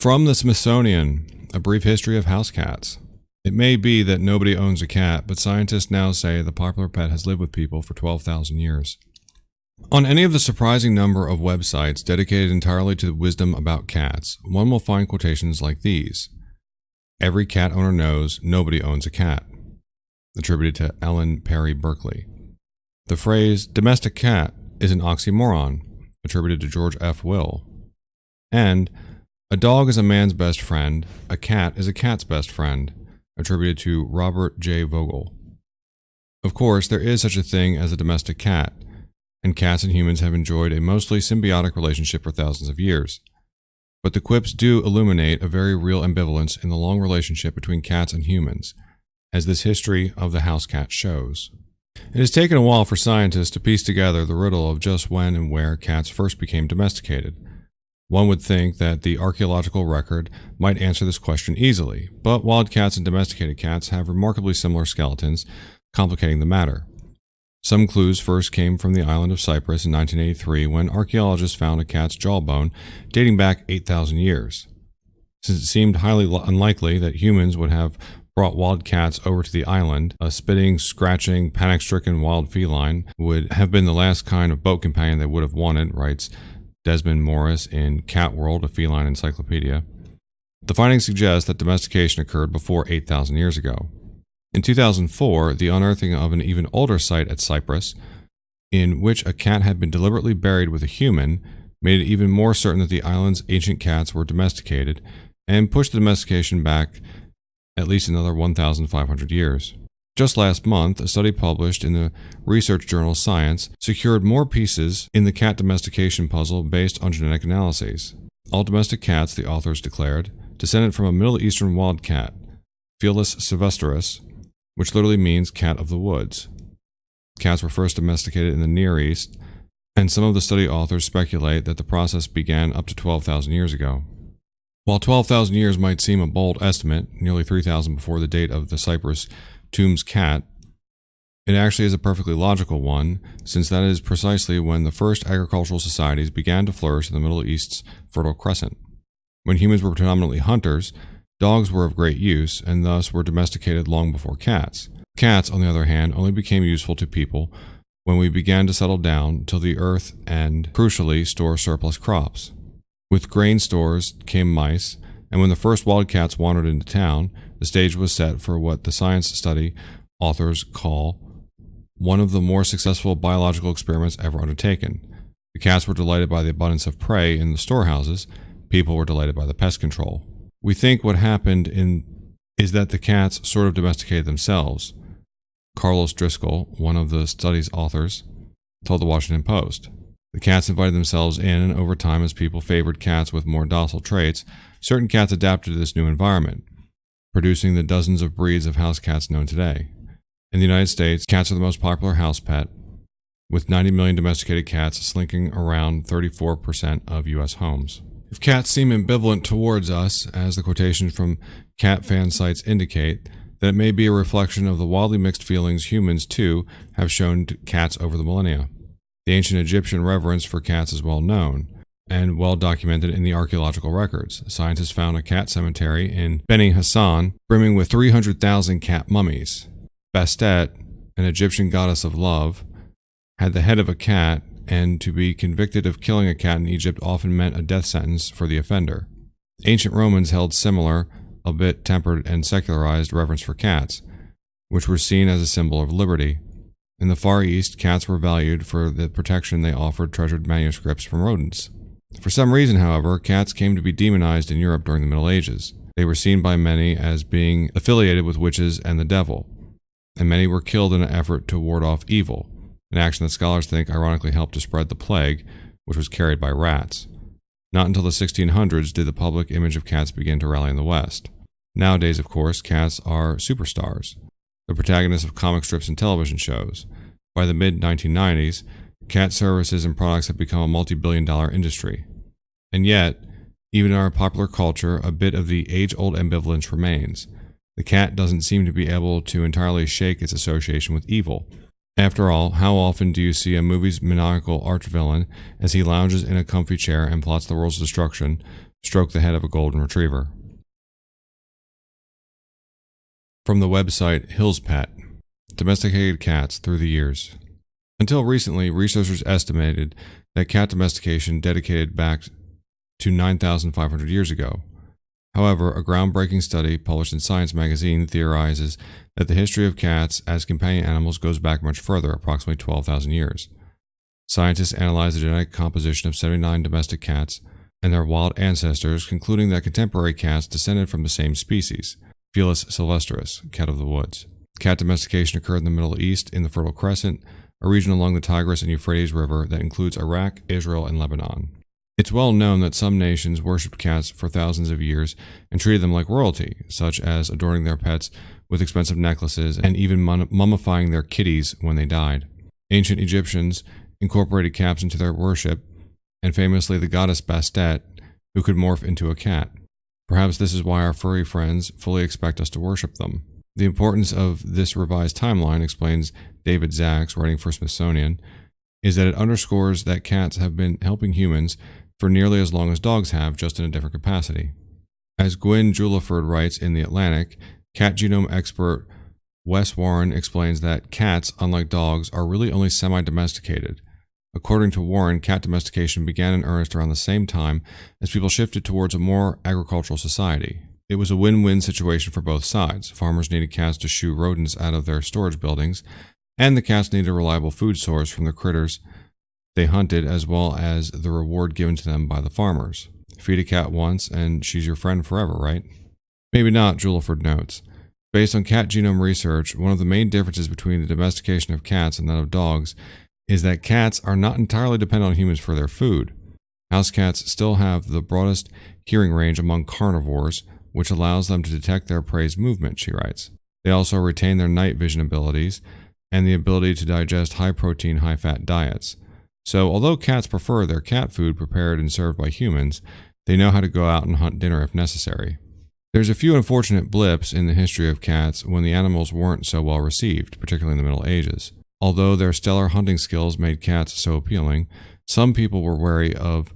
From the Smithsonian, a brief history of house cats. It may be that nobody owns a cat, but scientists now say the popular pet has lived with people for 12,000 years. On any of the surprising number of websites dedicated entirely to wisdom about cats, one will find quotations like these. Every cat owner knows nobody owns a cat. Attributed to Ellen Perry Berkeley. The phrase domestic cat is an oxymoron. Attributed to George F. Will. And a dog is a man's best friend, a cat is a cat's best friend. Attributed to Robert J. Vogel. Of course, there is such a thing as a domestic cat, and cats and humans have enjoyed a mostly symbiotic relationship for thousands of years. But the quips do illuminate a very real ambivalence in the long relationship between cats and humans, as this history of the house cat shows. It has taken a while for scientists to piece together the riddle of just when and where cats first became domesticated. One would think that the archaeological record might answer this question easily, but wild cats and domesticated cats have remarkably similar skeletons, complicating the matter. Some clues first came from the island of Cyprus in 1983 when archaeologists found a cat's jawbone dating back 8,000 years. Since it seemed highly unlikely that humans would have brought wild cats over to the island, a spitting, scratching, panic-stricken wild feline would have been the last kind of boat companion they would have wanted, writes Desmond Morris in Cat World, a feline encyclopedia. The findings suggest that domestication occurred before 8,000 years ago. In 2004, the unearthing of an even older site at Cyprus, in which a cat had been deliberately buried with a human, made it even more certain that the island's ancient cats were domesticated, and pushed the domestication back at least another 1,500 years. Just last month, a study published in the research journal Science secured more pieces in the cat domestication puzzle based on genetic analyses. All domestic cats, the authors declared, descended from a Middle Eastern wild cat, Felis silvestris, which literally means cat of the woods. Cats were first domesticated in the Near East, and some of the study authors speculate that the process began up to 12,000 years ago. While 12,000 years might seem a bold estimate, nearly 3,000 before the date of the Cyprus Tombs cat, it actually is a perfectly logical one, since that is precisely when the first agricultural societies began to flourish in the Middle East's Fertile Crescent. When humans were predominantly hunters, dogs were of great use, and thus were domesticated long before cats. Cats, on the other hand, only became useful to people when we began to settle down till the earth and, crucially, store surplus crops. With grain stores came mice, and when the first wild cats wandered into town, the stage was set for what the science study authors call one of the more successful biological experiments ever undertaken. The cats were delighted by the abundance of prey in the storehouses, people were delighted by the pest control. We think what happened is that the cats sort of domesticated themselves. Carlos Driscoll, one of the study's authors, told the Washington Post. The cats invited themselves in, and over time, as people favored cats with more docile traits, certain cats adapted to this new environment, producing the dozens of breeds of house cats known today. In the United States, cats are the most popular house pet, with 90 million domesticated cats slinking around 34% of U.S. homes. If cats seem ambivalent towards us, as the quotations from cat fan sites indicate, then it may be a reflection of the wildly mixed feelings humans, too, have shown to cats over the millennia. The ancient Egyptian reverence for cats is well known, and well documented in the archaeological records. Scientists found a cat cemetery in Beni Hassan brimming with 300,000 cat mummies. Bastet, an Egyptian goddess of love, had the head of a cat, and to be convicted of killing a cat in Egypt often meant a death sentence for the offender. Ancient Romans held similar, albeit tempered and secularized, reverence for cats, which were seen as a symbol of liberty. In the Far East, cats were valued for the protection they offered treasured manuscripts from rodents. For some reason, however, cats came to be demonized in Europe during the Middle Ages. They were seen by many as being affiliated with witches and the devil, and many were killed in an effort to ward off evil, an action that scholars think ironically helped to spread the plague, which was carried by rats. Not until the 1600s did the public image of cats begin to rally in the West. Nowadays, of course, cats are superstars, the protagonists of comic strips and television shows. By the mid-1990s, cat services and products have become a multi-billion-dollar industry. And yet, even in our popular culture, a bit of the age-old ambivalence remains. The cat doesn't seem to be able to entirely shake its association with evil. After all, how often do you see a movie's maniacal arch-villain as he lounges in a comfy chair and plots the world's destruction, stroke the head of a golden retriever. From the website Housecat, domesticated cats through the years. Until recently, researchers estimated that cat domestication dated back to 9,500 years ago. However, a groundbreaking study published in Science magazine theorizes that the history of cats as companion animals goes back much further, approximately 12,000 years. Scientists analyzed the genetic composition of 79 domestic cats and their wild ancestors, concluding that contemporary cats descended from the same species, Felis silvestris, cat of the woods. Cat domestication occurred in the Middle East in the Fertile Crescent, a region along the Tigris and Euphrates River that includes Iraq, Israel, and Lebanon. It's well known that some nations worshipped cats for thousands of years and treated them like royalty, such as adorning their pets with expensive necklaces and even mummifying their kitties when they died. Ancient Egyptians incorporated cats into their worship, and famously the goddess Bastet, who could morph into a cat. Perhaps this is why our furry friends fully expect us to worship them. The importance of this revised timeline, explains David Zaks, writing for Smithsonian, is that it underscores that cats have been helping humans for nearly as long as dogs have, just in a different capacity. As Gwyn Juliford writes in The Atlantic, cat genome expert Wes Warren explains that cats, unlike dogs, are really only semi-domesticated. According to Warren, cat domestication began in earnest around the same time as people shifted towards a more agricultural society. It was a win-win situation for both sides. Farmers needed cats to shoo rodents out of their storage buildings, and the cats needed a reliable food source from the critters they hunted, as well as the reward given to them by the farmers. Feed a cat once, and she's your friend forever, right? Maybe not, Juliford notes. Based on cat genome research, one of the main differences between the domestication of cats and that of dogs is that cats are not entirely dependent on humans for their food. House cats still have the broadest hearing range among carnivores, which allows them to detect their prey's movement, she writes. They also retain their night vision abilities and the ability to digest high-protein, high-fat diets. So, although cats prefer their cat food prepared and served by humans, they know how to go out and hunt dinner if necessary. There's a few unfortunate blips in the history of cats when the animals weren't so well received, particularly in the Middle Ages. Although their stellar hunting skills made cats so appealing, some people were wary of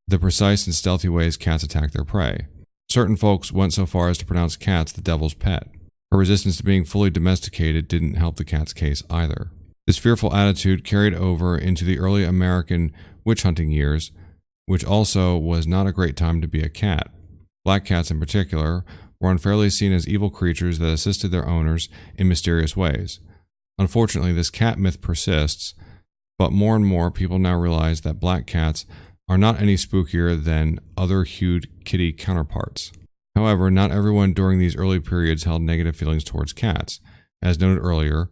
the precise and stealthy ways cats attack their prey. Certain folks went so far as to pronounce cats the devil's pet. Her resistance to being fully domesticated didn't help the cat's case either. This fearful attitude carried over into the early American witch hunting years, which also was not a great time to be a cat. Black cats in particular were unfairly seen as evil creatures that assisted their owners in mysterious ways. Unfortunately, this cat myth persists, but more and more people now realize that black cats are not any spookier than other hued kitty counterparts. However, not everyone during these early periods held negative feelings towards cats. As noted earlier,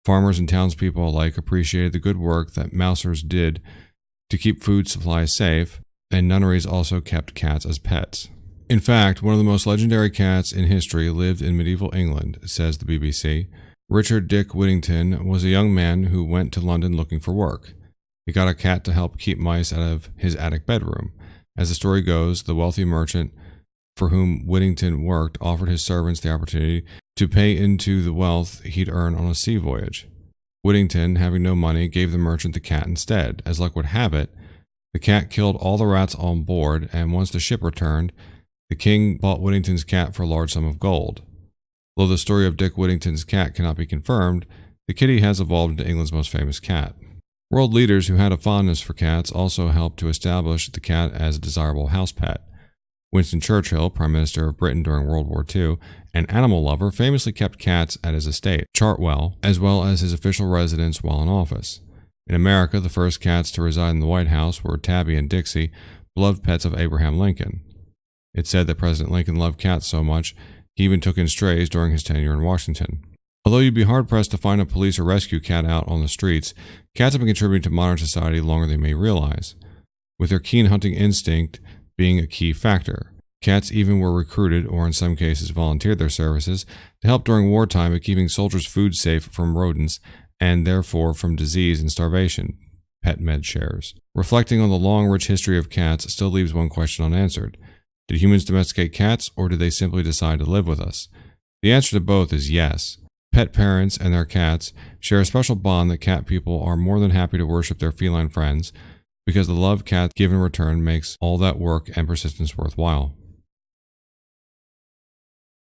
farmers and townspeople alike appreciated the good work that mousers did to keep food supplies safe, and nunneries also kept cats as pets. In fact, one of the most legendary cats in history lived in medieval England, says the BBC. Richard Dick Whittington was a young man who went to London looking for work. He got a cat to help keep mice out of his attic bedroom. As the story goes, the wealthy merchant for whom Whittington worked offered his servants the opportunity to pay into the wealth he'd earn on a sea voyage. Whittington, having no money, gave the merchant the cat instead. As luck would have it, the cat killed all the rats on board, and once the ship returned, the king bought Whittington's cat for a large sum of gold. Though the story of Dick Whittington's cat cannot be confirmed, the kitty has evolved into England's most famous cat. World leaders who had a fondness for cats also helped to establish the cat as a desirable house pet. Winston Churchill, Prime Minister of Britain during World War II, an animal lover, famously kept cats at his estate, Chartwell, as well as his official residence while in office. In America, the first cats to reside in the White House were Tabby and Dixie, beloved pets of Abraham Lincoln. It's said that President Lincoln loved cats so much, he even took in strays during his tenure in Washington. Although you'd be hard-pressed to find a police or rescue cat out on the streets, cats have been contributing to modern society longer than they may realize, with their keen hunting instinct being a key factor. Cats even were recruited, or in some cases volunteered their services, to help during wartime by keeping soldiers' food safe from rodents, and therefore from disease and starvation, PetMed shares. Reflecting on the long, rich history of cats still leaves one question unanswered. Did humans domesticate cats, or did they simply decide to live with us? The answer to both is yes. Pet parents and their cats share a special bond that cat people are more than happy to worship their feline friends, because the love cat given in return makes all that work and persistence worthwhile.